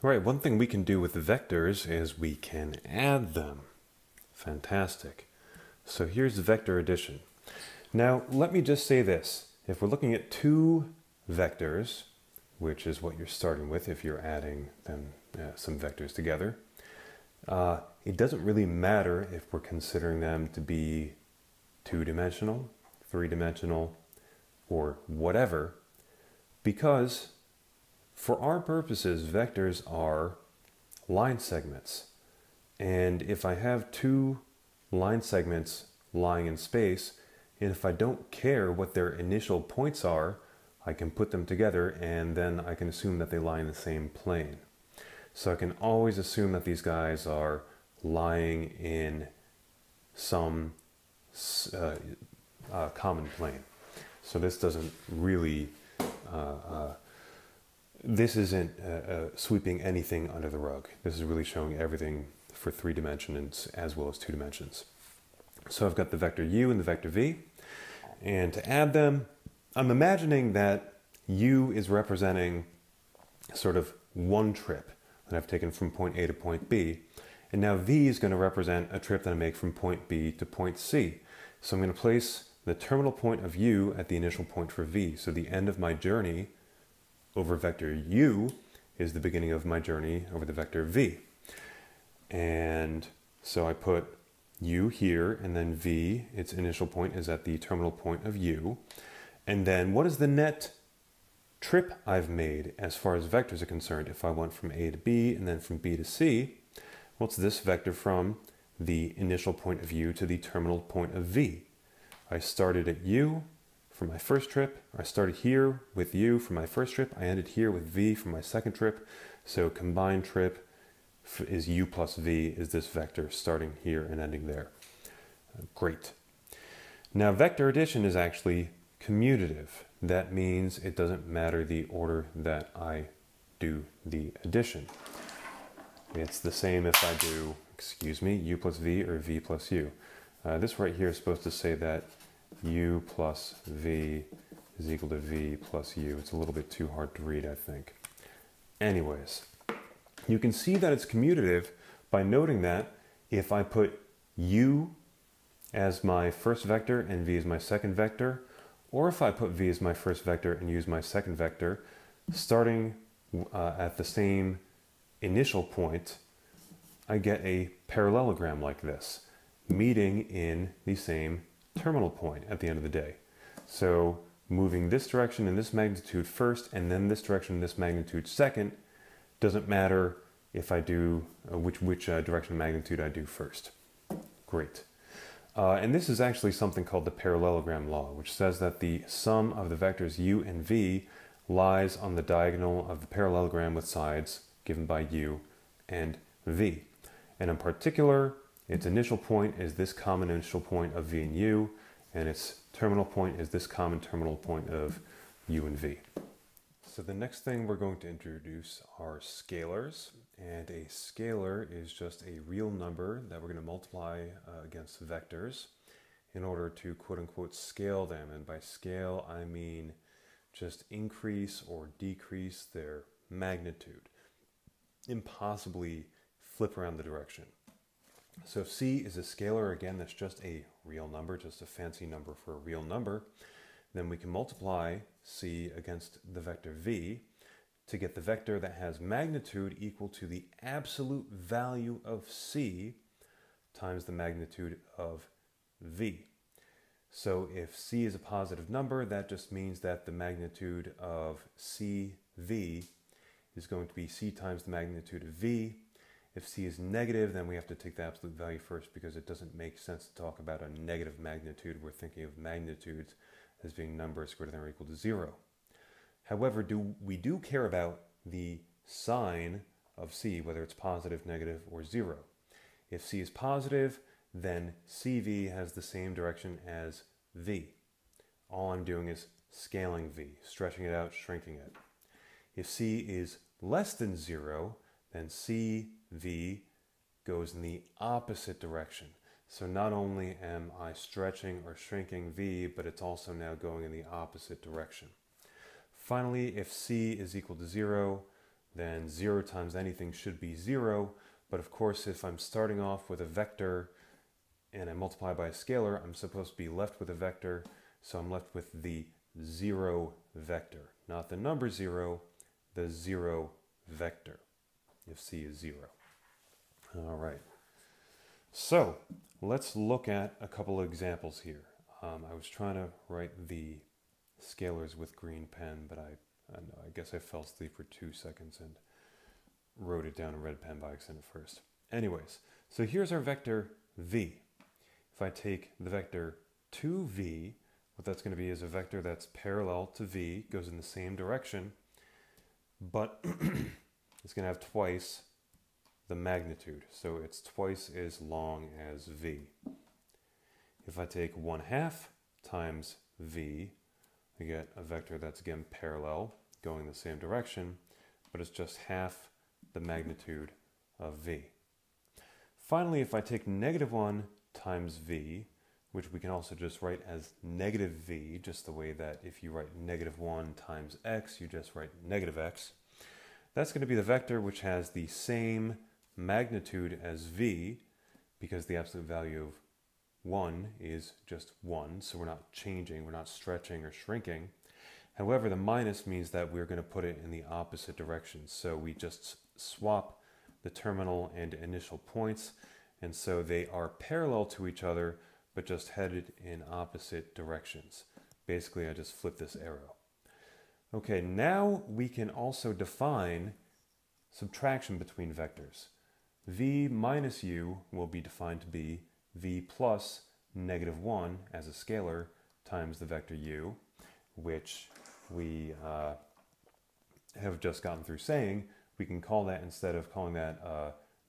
Right, one thing we can do with the vectors is we can add them. Fantastic. So here's vector addition. Now, let me just say this. If we're looking at two vectors, which is what you're starting with if you're adding them, some vectors together, it doesn't really matter if we're considering them to be two-dimensional, three-dimensional, or whatever, because for our purposes, vectors are line segments. And if I have two line segments lying in space, and if I don't care what their initial points are, I can put them together and then I can assume that they lie in the same plane. So I can always assume that these guys are lying in some common plane. So this doesn't really, this isn't sweeping anything under the rug. This is really showing everything for 3 dimensions as well as 2 dimensions. So I've got the vector u and the vector v, and to add them, I'm imagining that u is representing sort of one trip that I've taken from point A to point B, and now v is going to represent a trip that I make from point B to point C. So I'm going to place the terminal point of u at the initial point for v. So the end of my journey over vector u is the beginning of my journey over the vector v. And so I put u here, and then v, its initial point, is at the terminal point of u. And then what is the net trip I've made as far as vectors are concerned? If I went from A to B and then from B to C, what's this vector from the initial point of u to the terminal point of v? I started at u for my first trip. I started here with u for my first trip. I ended here with v for my second trip. So combined trip is u plus v, is this vector starting here and ending there. Great. Now vector addition is actually commutative. That means it doesn't matter the order that I do the addition. It's the same if I do, u plus v or v plus u. This right here is supposed to say that u plus v is equal to v plus u. It's a little bit too hard to read, I think. Anyways, you can see that it's commutative by noting that if I put u as my first vector and v as my second vector, or if I put v as my first vector and u as my second vector, starting at the same initial point, I get a parallelogram like this, meeting in the same terminal point at the end of the day. So moving this direction in this magnitude first, and then this direction in this magnitude second, doesn't matter if I do which direction magnitude I do first. Great. And this is actually something called the Parallelogram Law, which says that the sum of the vectors u and v lies on the diagonal of the parallelogram with sides given by u and v. And in particular, its initial point is this common initial point of v and u, and its terminal point is this common terminal point of u and v. So the next thing we're going to introduce are scalars, and a scalar is just a real number that we're going to multiply against vectors in order to quote-unquote scale them. And by scale, I mean just increase or decrease their magnitude, impossibly flip around the direction. So if c is a scalar, again, that's just a real number, just a fancy number for a real number, then we can multiply c against the vector v to get the vector that has magnitude equal to the absolute value of c times the magnitude of v. So if c is a positive number, that just means that the magnitude of cv is going to be c times the magnitude of v. If c is negative, then we have to take the absolute value first, because it doesn't make sense to talk about a negative magnitude. We're thinking of magnitudes as being numbers greater than or equal to 0. However, we do care about the sign of c, whether it's positive, negative, or 0. If c is positive, then cv has the same direction as v. All I'm doing is scaling v, stretching it out, shrinking it. If c is less than 0, then cv goes in the opposite direction. So not only am I stretching or shrinking v, but it's also now going in the opposite direction. Finally, if c is equal to 0, then 0 times anything should be 0. But of course, if I'm starting off with a vector and I multiply by a scalar, I'm supposed to be left with a vector. So I'm left with the 0 vector, not the number 0, the 0 vector, if C is 0. All right. So let's look at a couple of examples here. I was trying to write the scalars with green pen, but I guess I fell asleep for 2 seconds and wrote it down in red pen by accident first. Anyways, so here's our vector v. If I take the vector 2v, what that's going to be is a vector that's parallel to v, goes in the same direction, but it's going to have twice the magnitude. So it's twice as long as v. If I take 1/2 times v, I get a vector that's again parallel, going the same direction, but it's just half the magnitude of v. Finally, if I take -1 times v, which we can also just write as negative v, just the way that if you write -1 times x, you just write -x. That's going to be the vector which has the same magnitude as v, because the absolute value of 1 is just 1, so we're not changing, we're not stretching or shrinking. However, the minus means that we're going to put it in the opposite direction, so we just swap the terminal and initial points, and so they are parallel to each other, but just headed in opposite directions. Basically, I just flip this arrow. Okay, now we can also define subtraction between vectors. V minus u will be defined to be v plus -1 as a scalar times the vector u, which we have just gotten through saying. We can call that, instead of calling that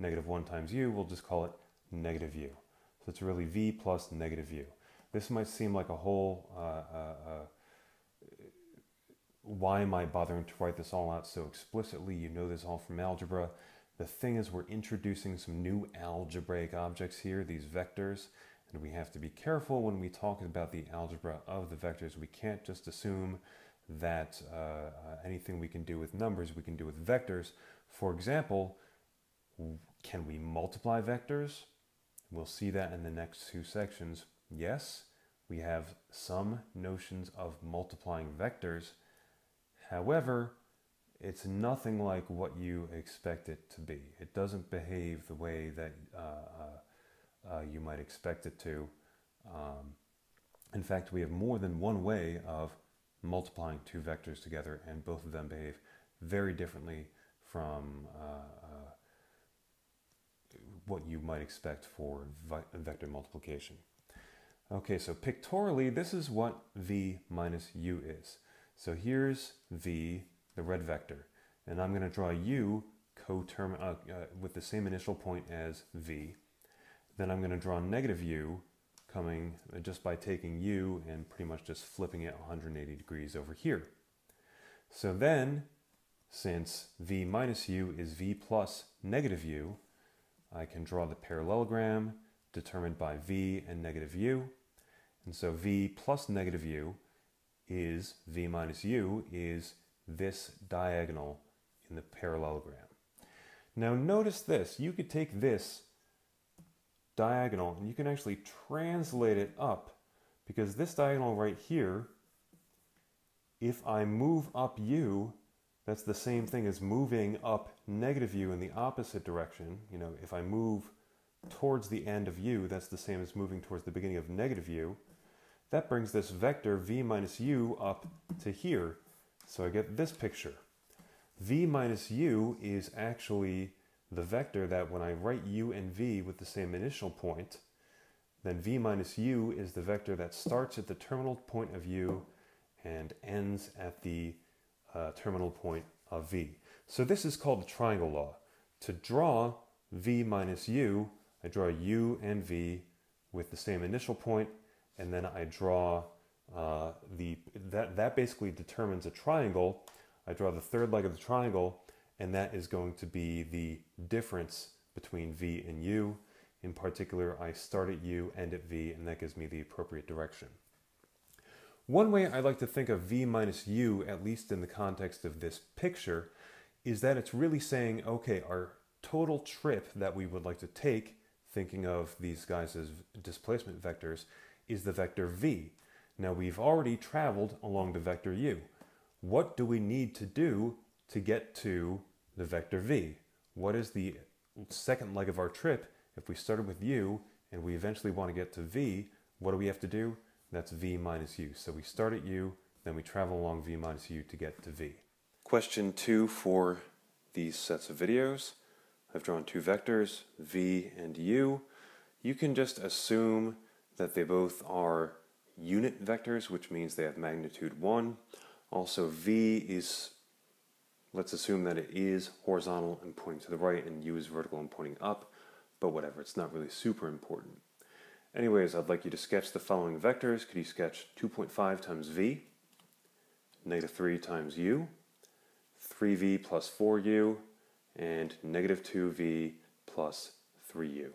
-1 times u, we'll just call it -u. So it's really v plus -u. This might seem like a whole, why am I bothering to write this all out so explicitly? You know this all from algebra. The thing is, we're introducing some new algebraic objects here, these vectors, and we have to be careful when we talk about the algebra of the vectors. We can't just assume that anything we can do with numbers, we can do with vectors. For example, can we multiply vectors? We'll see that in the next 2 sections. Yes, we have some notions of multiplying vectors. However, it's nothing like what you expect it to be. It doesn't behave the way that you might expect it to. In fact, we have more than one way of multiplying 2 vectors together, and both of them behave very differently from what you might expect for vector multiplication. Okay, so pictorially, this is what v minus u is. So here's v, the red vector, and I'm going to draw u with the same initial point as v. Then I'm going to draw -u coming just by taking u and pretty much just flipping it 180 degrees over here. So then, since v minus u is v plus -u, I can draw the parallelogram determined by v and -u. And so v plus -u is v minus u is this diagonal in the parallelogram. Now notice this, you could take this diagonal and you can actually translate it up, because this diagonal right here, if I move up u, that's the same thing as moving up -u in the opposite direction. You know, if I move towards the end of u, that's the same as moving towards the beginning of -u. That brings this vector v minus u up to here. So I get this picture. V minus u is actually the vector that when I write u and v with the same initial point, then v minus u is the vector that starts at the terminal point of u and ends at the terminal point of v. So this is called the triangle law. To draw v minus u, I draw u and v with the same initial point, and then I draw that basically determines a triangle. I draw the third leg of the triangle, and that is going to be the difference between v and u. In particular, I start at u, end at v, and that gives me the appropriate direction. One way I like to think of v minus u, at least in the context of this picture, is that it's really saying, okay, our total trip that we would like to take, thinking of these guys as displacement vectors, is the vector v. Now we've already traveled along the vector u. What do we need to do to get to the vector v? What is the second leg of our trip? If we started with u and we eventually want to get to v, what do we have to do? That's v minus u. So we start at u, then we travel along v minus u to get to v. Question 2 for these sets of videos. I've drawn two vectors, v and u. You can just assume that they both are unit vectors, which means they have magnitude 1. Also, v is, let's assume that it is horizontal and pointing to the right, and u is vertical and pointing up, but whatever, it's not really super important. Anyways, I'd like you to sketch the following vectors. Could you sketch 2.5 times v, negative 3 times u, 3v plus 4u, and negative 2v plus 3u.